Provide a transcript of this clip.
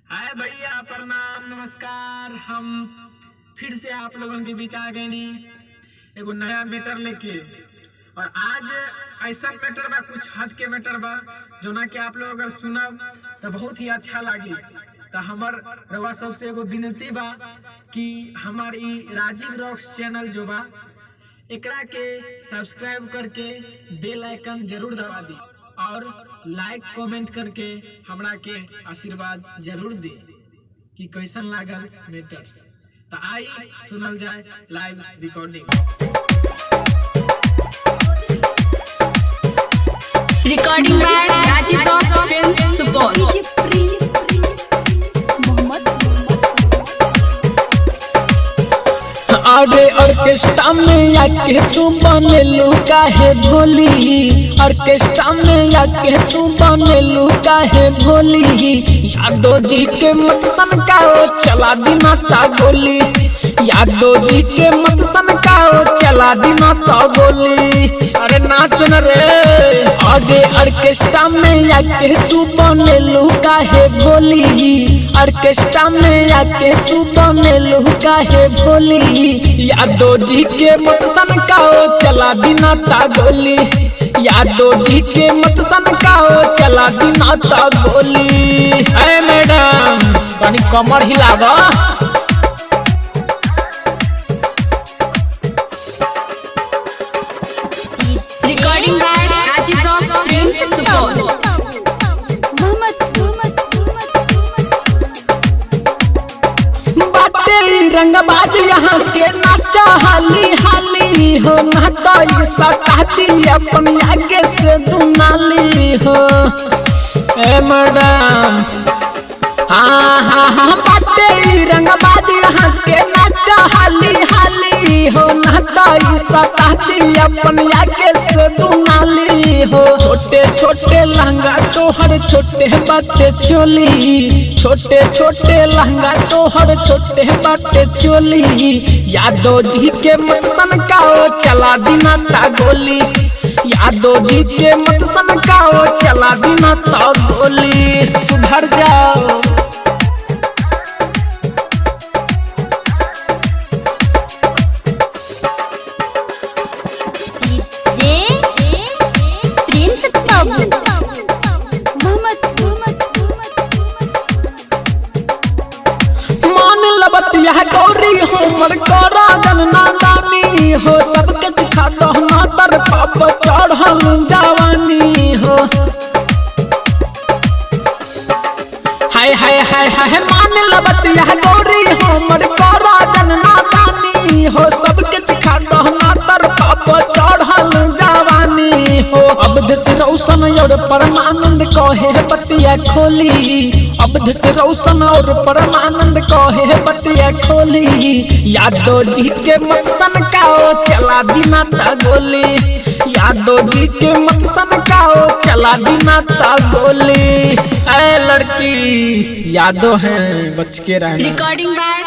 हाय भैया, प्रणाम, नमस्कार। हम फिर से आप लोगों के बीच आ गए एगो नया मैटर लेके। और आज ऐसा मैटर बा, कुछ हट के मैटर बा, जो ना कि आप लोग अगर सुनब तो बहुत ही अच्छा लगी। तो हमार रवा सबसे एगो विनती बा कि हमारी राजीव रॉक्स चैनल जो बा एकरा के सब्सक्राइब करके बेल आइकन जरूर दबा दी और लाइक कमेंट करके हमरा के आशीर्वाद जरूर दे कि कैसन लागल मैटर। तो आई सुनल जाए live recording. Recording by Rajeev rocks film Supaul. अरे ऑर्केस्ट्रा में आके तू बनेलू काहे भोली, ऑर्केस्ट्रा में आके तू बनेलू काहे भोली। यादव जी के मत सनकाओ चला दिना ता गोली, यादव जी के मत सनकाओ चला दिना ता गोली। अरे नाच न रे। अरे ऑर्केस्ट्रा में आके तू बनेलू काहे भोली, ऑर्केस्ट्रा में आके तू बनेलू काहे भोली। यादव जी के मत सनकाओ चला दिना ता गोली, यादव जी के मत सनकाओ चला दिना ता गोली। अरे मैडम कनी कमर हिलावा। Recording by Rajeev rocks film Supaul. रंगबाज यहाँ के नाचा हाली हाली हो, नाचा सटाती अपन आगे से दुनाली हो। ए मैडम हाँ हाँ हाँ बाटे रंगबाज यहाँ के नाचा हाली हाली हो, नाचा सटाती अपन आगे से दुनाली हो। छोटे छोटे लहंगा तोहर छोटे बाटे चोली, छोटे छोटे लहंगा तोहर छोटे बाटे चोली। यादव जी के मत सनकाओ चला दिना ता गोली, यादव जी के मत सनकाओ चला दिना ता गोली। सुधर जाओ। यह गौरी हमर करा गन्ना दानी हो, सबके दिखा दहना तर पाप चढ़ल जवानी हो। हाय हाय हाय हाय मान लबत यह गौरी हमर करा गन्ना दानी हो, सबके दिखा दहना तर पाप चढ़ल जवानी हो। अवध से रोशन और परमानंद कहे बतिया खोली, अवध से रोशन और परमानंद कहे बतिया खोली। यादव जी के मत सनकाओ चला दिना ता गोली, यादव जी के मत सनकाओ चला दिना ता गोली। ऐ लड़की यादव हैं बच के रहना। Recording by